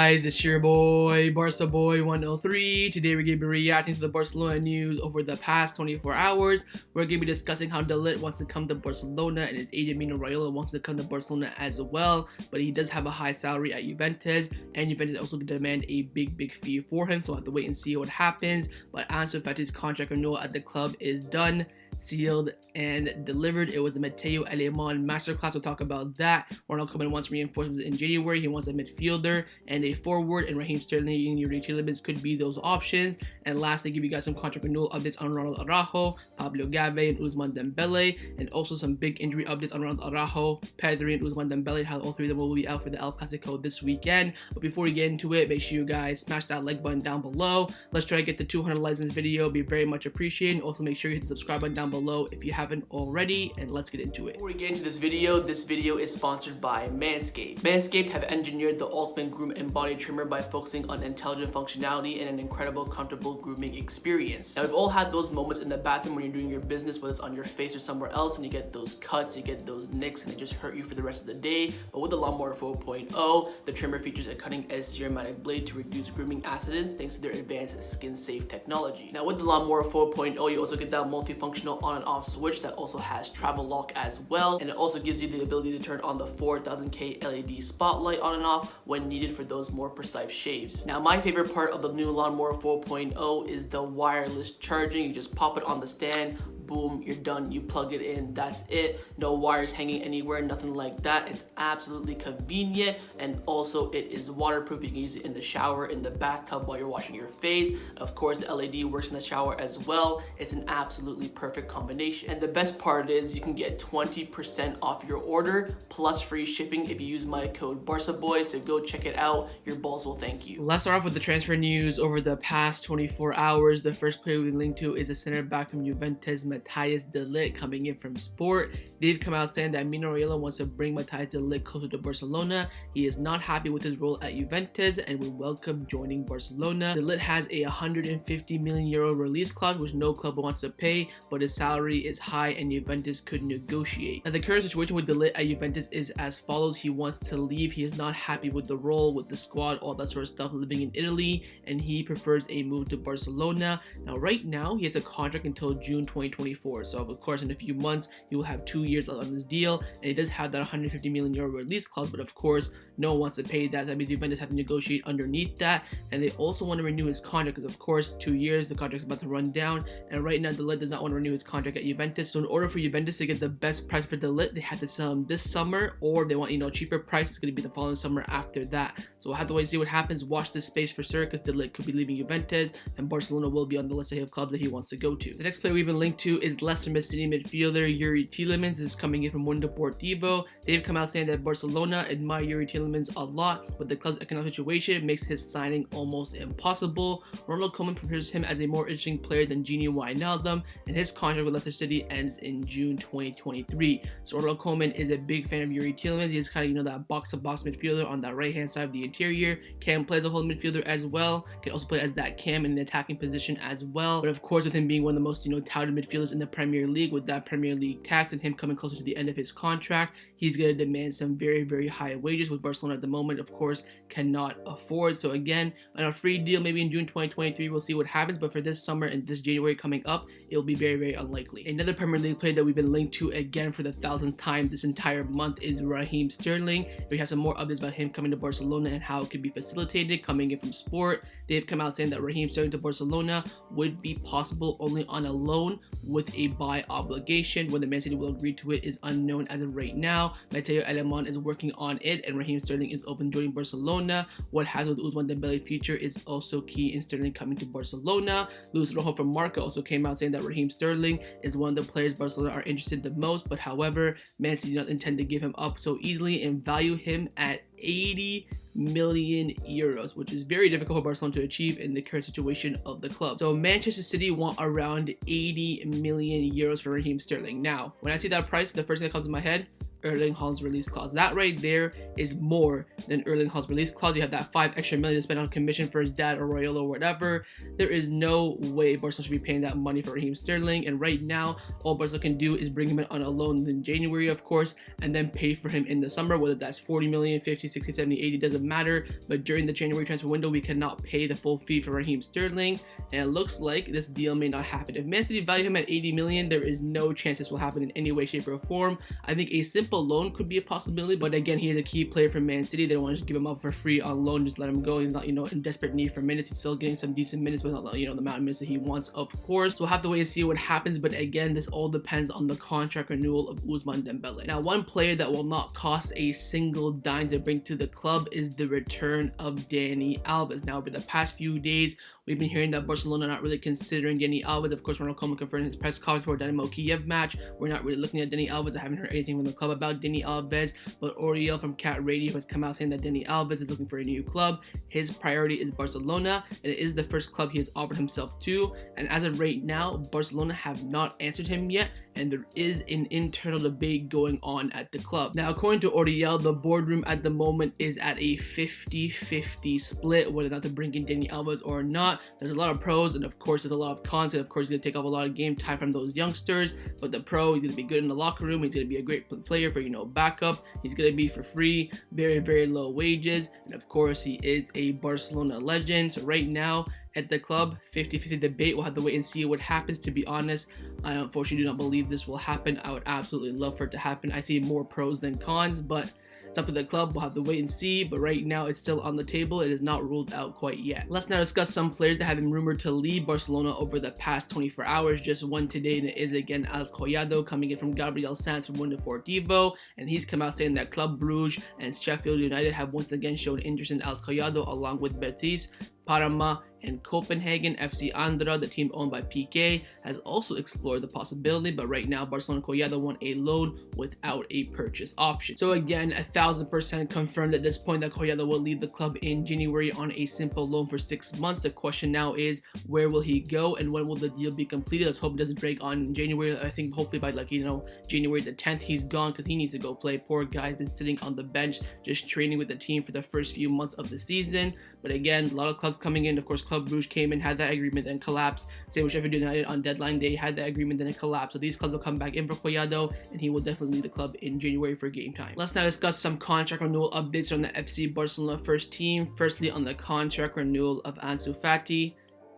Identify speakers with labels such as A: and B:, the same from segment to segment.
A: guys, it's your boy, Barca Boy 103. Today we're going to be reacting to the Barcelona news over the past 24 hours. We're going to be discussing how De Ligt wants to come to Barcelona and his agent Mino Raiola wants to come to Barcelona as well. But he does have a high salary at Juventus, and Juventus also demand a big fee for him, so we'll have to wait and see what happens. But Ansu Fati's contract renewal at the club is done, sealed, and delivered. It was a Tielemans masterclass. We'll talk about that. Ronald Koeman wants reinforcements in January. He wants a midfielder and a forward, and Raheem Sterling and Youri Tielemans could be those options. And lastly, give you guys some contract renewal updates on Ronald Araujo, Pablo Gave, and Ousmane Dembele, and also some big injury updates on Ronald Araujo, Pedri, and Ousmane Dembele, how all three of them will be out for the El Clasico this weekend. But before we get into it, make sure you guys smash that like button down below. Let's try to get the 200 likes in this video. It'd be very much appreciated. Also, make sure you hit the subscribe button down below if you haven't already, and let's get into it. Before we get into this video is sponsored by Manscaped. Manscaped have engineered the ultimate groom and body trimmer by focusing on intelligent functionality and an incredible, comfortable grooming experience. Now, we've all had those moments in the bathroom when you're doing your business, whether it's on your face or somewhere else, and you get those cuts, you get those nicks, and they just hurt you for the rest of the day. But with the Lawnmower 4.0, the trimmer features a cutting-edge ceramic blade to reduce grooming accidents thanks to their advanced skin-safe technology. Now, with the Lawnmower 4.0, you also get that multifunctional on and off switch that also has travel lock as well, and it also gives you the ability to turn on the 4000K LED spotlight on and off when needed for those more precise shaves. Now, my favorite part of the new Lawnmower 4.0 is the wireless charging. You just pop it on the stand, boom, you're done. You plug it in, that's it. No wires hanging anywhere, nothing like that. It's absolutely convenient, and also it is waterproof. You can use it in the shower, in the bathtub, while you're washing your face. Of course, the LED works in the shower as well. It's an absolutely perfect combination. And the best part is you can get 20% off your order plus free shipping if you use my code BarcaBoy, so go check it out. Your balls will thank you. Let's start off with the transfer news over the past 24 hours. The first player we linked to is a center back from Juventus, Matthijs de Ligt, coming in from Sport. They've come out saying that Mino Raiola wants to bring Matthijs de Ligt closer to Barcelona. He is not happy with his role at Juventus and would welcome joining Barcelona. De Ligt has a 150 million euro release clause, which no club wants to pay, but his salary is high and Juventus could negotiate. Now, the current situation with De Ligt at Juventus is as follows. He wants to leave. He is not happy with the role, with the squad, all that sort of stuff, living in Italy, and he prefers a move to Barcelona. Now, right now, he has a contract until June 2024. So of course, in a few months he will have 2 years on this deal, and he does have that 150 million euro release clause, but of course no one wants to pay that. That means Juventus have to negotiate underneath that, and they also want to renew his contract because of course 2 years, the contract is about to run down, and right now De Ligt does not want to renew his contract at Juventus. So in order for Juventus to get the best price for De Ligt, they have to sell him this summer, or if they want cheaper price, it's going to be the following summer after that. So we'll have to wait and see what happens. Watch this space for sure, because De Ligt could be leaving Juventus and Barcelona will be on the list of clubs that he wants to go to. The next player we've been linked to is Leicester City midfielder Youri Tielemans. This is coming in from Mundo Deportivo. They've come out saying that Barcelona admire Youri Tielemans a lot, but the club's economic situation makes his signing almost impossible. Ronald Koeman prefers him as a more interesting player than Gini Wijnaldum, and his contract with Leicester City ends in June 2023. So Ronald Koeman is a big fan of Youri Tielemans. He's kind of that box-to-box midfielder on that right-hand side of the interior. Can play as a whole midfielder as well. Can also play as that cam in an attacking position as well. But of course, with him being one of the most touted midfielders in the Premier League, with that Premier League tax and him coming closer to the end of his contract, he's going to demand some very high wages, with Barcelona at the moment of course cannot afford. So again, on a free deal maybe in June 2023, we'll see what happens, but for this summer and this January coming up, it will be very unlikely. Another Premier League player that we've been linked to again for the 1000th time this entire month is Raheem Sterling. We have some more updates about him coming to Barcelona and how it could be facilitated, coming in from Sport. They've come out saying that Raheem Sterling to Barcelona would be possible only on a loan with a buy obligation. Whether Man City will agree to it is unknown as of right now. Tielemans is working on it, and Raheem Sterling is open joining Barcelona. What happens with Ousmane Dembele future is also key in Sterling coming to Barcelona. Luis Rojo from Marca also came out saying that Raheem Sterling is one of the players Barcelona are interested in the most, but however, Man City do not intend to give him up so easily and value him at 80 million euros, which is very difficult for Barcelona to achieve in the current situation of the club. So Manchester City want around 80 million euros for Raheem Sterling. Now, when I see that price, the first thing that comes to my head, Erling Haaland's release clause. That right there is more than Erling Haaland's release clause. You have that 5 extra million to spend on commission for his dad or Raiola or whatever. There is no way Barcelona should be paying that money for Raheem Sterling, and right now all Barcelona can do is bring him in on a loan in January, of course, and then pay for him in the summer, whether that's 40 million, 50, 60, 70, 80, doesn't matter. But during the January transfer window, we cannot pay the full fee for Raheem Sterling, and it looks like this deal may not happen. If Man City value him at 80 million, there is no chance this will happen in any way, shape, or form. I think a simple loan could be a possibility, but again, he is a key player for Man City. They don't want to just give him up for free on loan, just let him go. He's not, in desperate need for minutes. He's still getting some decent minutes, but not, the amount of minutes that he wants, of course. So we'll have to wait and see what happens, but again, this all depends on the contract renewal of Ousmane Dembele. Now, one player that will not cost a single dime to bring to the club is the return of Dani Alves. Now, over the past few days, we've been hearing that Barcelona not really considering Dani Alves. Of course, Ronald Koeman confirmed in his press conference for Dynamo Kiev match. We're not really looking at Dani Alves. I haven't heard anything from the club about Dani Alves, but Oriel from Cat Radio has come out saying that Dani Alves is looking for a new club. His priority is Barcelona, and it is the first club he has offered himself to. And as of right now, Barcelona have not answered him yet, and there is an internal debate going on at the club. Now, according to Oriel, the boardroom at the moment is at a 50-50 split, whether or not to bring in Dani Alves or not. There's a lot of pros, and of course, there's a lot of cons. And of course, he's going to take off a lot of game time from those youngsters, but the pro, he's going to be good in the locker room. He's going to be a great player for, backup. He's going to be for free, very, very low wages, and of course, he is a Barcelona legend. So right now, at the club, 50-50 debate. We'll have to wait and see what happens. To be honest, I unfortunately do not believe this will happen. I would absolutely love for it to happen. I see more pros than cons, but it's up to the club. We'll have to wait and see, but right now it's still on the table. It is not ruled out quite yet. Let's now discuss some players that have been rumored to leave Barcelona over the past 24 hours. Just one today, and it is again Alex Collado coming in from Gabriel Sanz from Mundo Deportivo, and he's come out saying that Club Brugge and Sheffield United have once again shown interest in Alex Collado, along with Betis, Parma, and Copenhagen. FC Andra, the team owned by PK, has also explored the possibility, but right now Barcelona and Collado want a loan without a purchase option. So again, 1000% confirmed at this point that Collado will leave the club in January on a simple loan for 6 months. The question now is, where will he go and when will the deal be completed? Let's hope it doesn't drag on in January. I think hopefully by January the 10th he's gone, because he needs to go play. Poor guy's been sitting on the bench just training with the team for the first few months of the season. But again, a lot of clubs coming in. Of course, Club Brugge came in, had that agreement, then collapsed. Same with Sheffield United on deadline day, had that agreement, then it collapsed. So these clubs will come back in for Collado, and he will definitely leave the club in January for game time. Let's now discuss some contract renewal updates from the FC Barcelona first team. Firstly, on the contract renewal of Ansu Fati.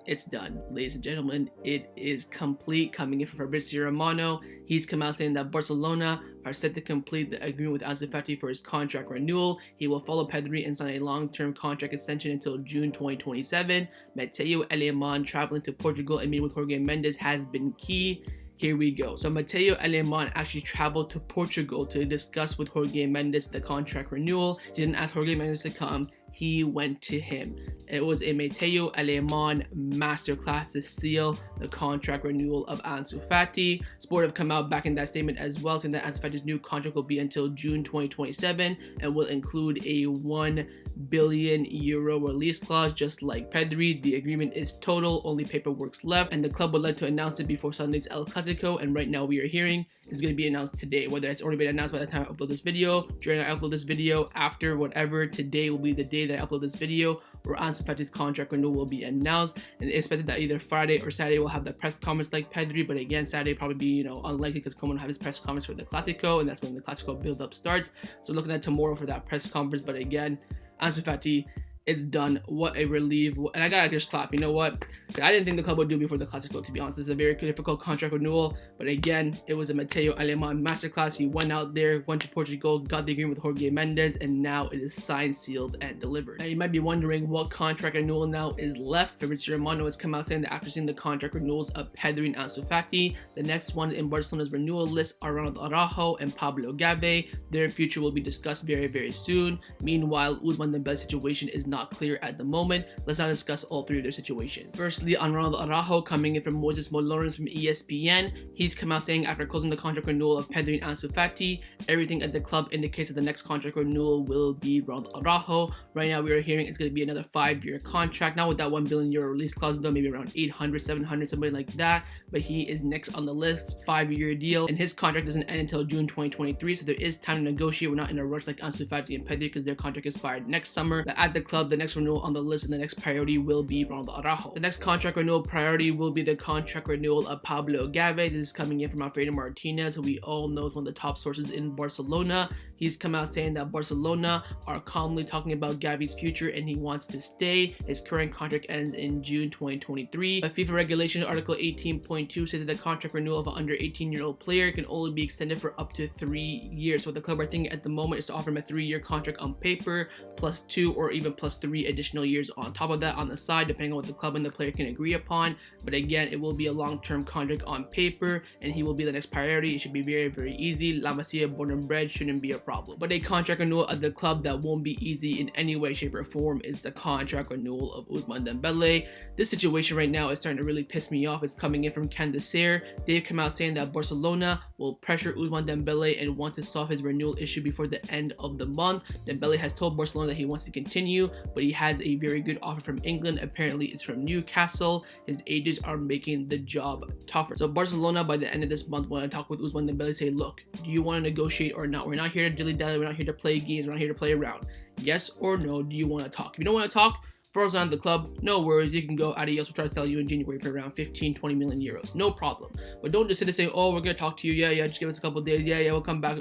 A: It's done, ladies and gentlemen. It is complete. Coming in from Fabrizio Romano, he's come out saying that Barcelona are set to complete the agreement with Ansu Fati for his contract renewal. He will follow Pedri and sign a long-term contract extension until June 2027. Matthijs de Ligt traveling to Portugal and meeting with Jorge Mendes has been key. Here we go. So Matthijs de Ligt actually traveled to Portugal to discuss with Jorge Mendes the contract renewal. He didn't ask Jorge Mendes to come. He went to him. It was a Matthijs de Ligt masterclass to seal the contract renewal of Ansu Fati. Sport have come out back in that statement as well, saying that Ansu Fati's new contract will be until June 2027 and will include a €1 billion release clause, just like Pedri. The agreement is total, only paperwork's left, and the club would like to announce it before Sunday's El Clasico, and right now we are hearing it's going to be announced today. Whether it's already been announced by the time I upload this video, during I upload this video, after, whatever, today will be the day that I upload this video where Ansu Fati's contract renewal will be announced, and it's expected that either Friday or Saturday we'll have the press conference like Pedri, but again, Saturday probably be, unlikely, because Koeman will have his press conference for the Clasico, and that's when the Clasico build-up starts. So looking at tomorrow for that press conference, but again, Ansu Fati, it's done. What a relief. And I gotta just clap. You know what? I didn't think the club would do before the Clasico, to be honest. This is a very difficult contract renewal. But again, it was a Matthijs de Ligt masterclass. He went out there, went to Portugal, got the agreement with Jorge Mendes, and now it is signed, sealed, and delivered. Now, you might be wondering what contract renewal now is left. Fabrizio Romano has come out saying that after seeing the contract renewals of Pedri and Ansu Fati, the next one in Barcelona's renewal list are Ronald Araujo and Pablo Gavi. Their future will be discussed very, very soon. Meanwhile, Ousmane Dembele's situation is not clear at the moment. Let's now discuss all three of their situations. Firstly, on Ronald Araujo, coming in from Moses Malone from ESPN, he's come out saying after closing the contract renewal of Pedri and Ansu Fati, everything at the club indicates that the next contract renewal will be Ronald Araujo. Right now, we are hearing it's going to be another 5-year contract, not with that €1 billion release clause though, maybe around 800, 700, something like that. But he is next on the list, 5-year deal, and his contract doesn't end until June 2023, so there is time to negotiate. We're not in a rush like Ansu Fati and Pedri because their contract expired next summer. But at the club, the next renewal on the list and the next priority will be Ronald Araujo. The next contract renewal priority will be the contract renewal of Pablo Gave. This is coming in from Alfredo Martinez, who we all know is one of the top sources in Barcelona. He's come out saying that Barcelona are calmly talking about Gavi's future and he wants to stay. His current contract ends in June 2023. But FIFA regulation article 18.2 says that the contract renewal of an under 18-year-old player can only be extended for up to 3 years. So what the club are thinking at the moment is to offer him a 3-year contract on paper, plus 2 or even plus 3 additional years on top of that on the side, depending on what the club and the player can agree upon. But again, it will be a long-term contract on paper and he will be the next priority. It should be very, very easy. La Masia, born and bred, shouldn't be a problem. But a contract renewal at the club that won't be easy in any way, shape, or form is the contract renewal of Ousmane Dembele. This situation right now is starting to really piss me off. It's coming in from Candacer. They've come out saying that Barcelona will pressure Ousmane Dembele and want to solve his renewal issue before the end of the month. Dembele has told Barcelona that he wants to continue, but he has a very good offer from England. Apparently, it's from Newcastle. His agents are making the job tougher. So Barcelona, by the end of this month, when I talk with Ousmane Dembele, say, look, do you want to negotiate or not? We're not here to dilly-dally. We're not here to play games. We're not here to play around. Yes or no, do you want to talk? If you don't want to talk, throw us on the club, no worries, you can go. Adios, we'll try to sell you in January for around 15-20 million euros, no problem. But don't just sit and say, oh, we're gonna talk to you, yeah, just give us a couple of days, yeah, we'll come back.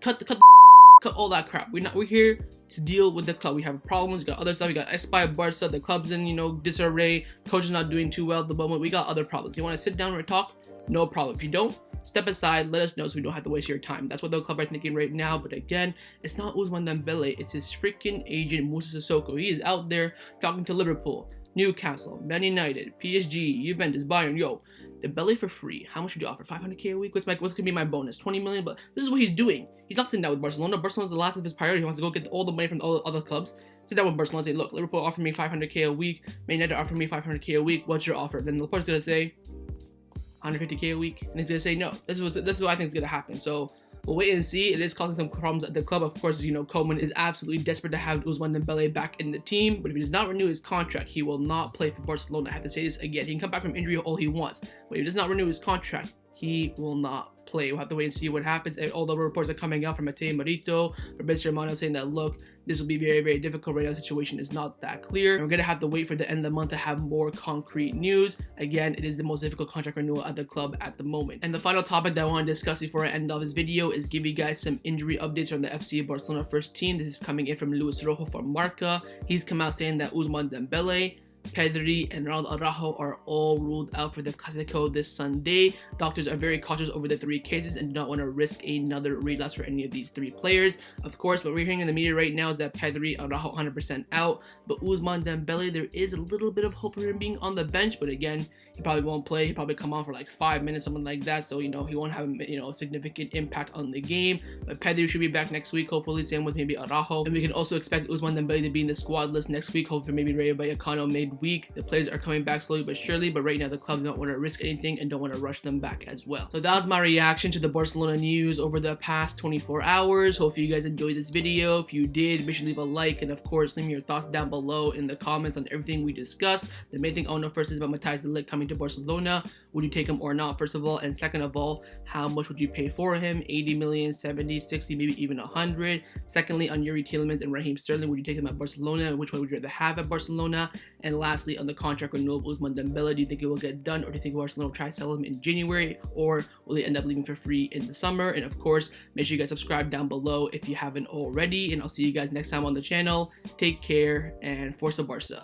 A: Cut all that crap. We're here to deal with the club. We have problems, we got other stuff, we got Espy, Barca, the club's in, disarray, coach is not doing too well at the moment, we got other problems. You want to sit down and talk? No problem. If you don't, step aside, let us know so we don't have to waste your time. That's what the club are thinking right now. But again, it's not Ousmane Dembele, it's his freaking agent, Moussa Sissoko. He is out there talking to Liverpool, Newcastle, Man United, PSG, Juventus, Bayern. Yo, Dembele for free. How much would you offer? 500k a week? What's gonna be my bonus? 20 million? But this is what he's doing. He's not sitting down with Barcelona. Barcelona's the last of his priority. He wants to go get all the money from all the other clubs. Sit down with Barcelona and say, look, Liverpool offered me 500k a week. Man United offered me 500k a week. What's your offer? Then Laporte's gonna say 150k a week, and he's gonna say no. This is what I think is gonna happen. So we'll wait and see. It is causing some problems at the club. Of course, Koeman is absolutely desperate to have Ousmane Dembele back in the team, but if he does not renew his contract, he will not play for Barcelona. I have to say this again. He can come back from injury all he wants, but if he does not renew his contract, he will not play. We'll have to wait and see what happens. All the reports are coming out from Mateo Marito, Fabrizio Romano saying that, look, this will be very, very difficult right now. The situation is not that clear. And we're going to have to wait for the end of the month to have more concrete news. Again, it is the most difficult contract renewal at the club at the moment. And the final topic that I want to discuss before I end off this video is give you guys some injury updates from the FC Barcelona first team. This is coming in from Luis Rojo from Marca. He's come out saying that Ousmane Dembele, Pedri, and Ronald Araujo are all ruled out for the Clásico this Sunday. Doctors are very cautious over the 3 cases and do not want to risk another relapse for any of these 3 players. Of course, what we're hearing in the media right now is that Pedri, Araujo 100% out, but Ousmane Dembele, there is a little bit of hope for him being on the bench, but again, he probably won't play. He'll probably come on for like 5 minutes, something like that, so he won't have a significant impact on the game. But Pedri should be back next week, hopefully, same with maybe Araujo, and we can also expect Ousmane Dembele to be in the squad list next week, hopefully maybe Rayo Vallecano midweek. The players are coming back slowly but surely, but right now the club don't want to risk anything and don't want to rush them back as well. So that was my reaction to the Barcelona news over the past 24 hours. Hopefully you guys enjoyed this video. If you did, make sure to leave a like, and of course leave me your thoughts down below in the comments on everything we discussed. The main thing I want to know first is about Matthijs de Ligt coming to Barcelona. Would you take him or not, first of all? And second of all, how much would you pay for him? 80 million, 70, 60, maybe even 100. Secondly, on Youri, Tielemans, and Raheem Sterling, would you take them at Barcelona? Which one would you rather have at Barcelona? And lastly, on the contract renewal of Ousmane Dembele, do you think it will get done, or do you think Barcelona will try to sell him in January, or will he end up leaving for free in the summer? And of course, make sure you guys subscribe down below if you haven't already, and I'll see you guys next time on the channel. Take care, and Forza Barca.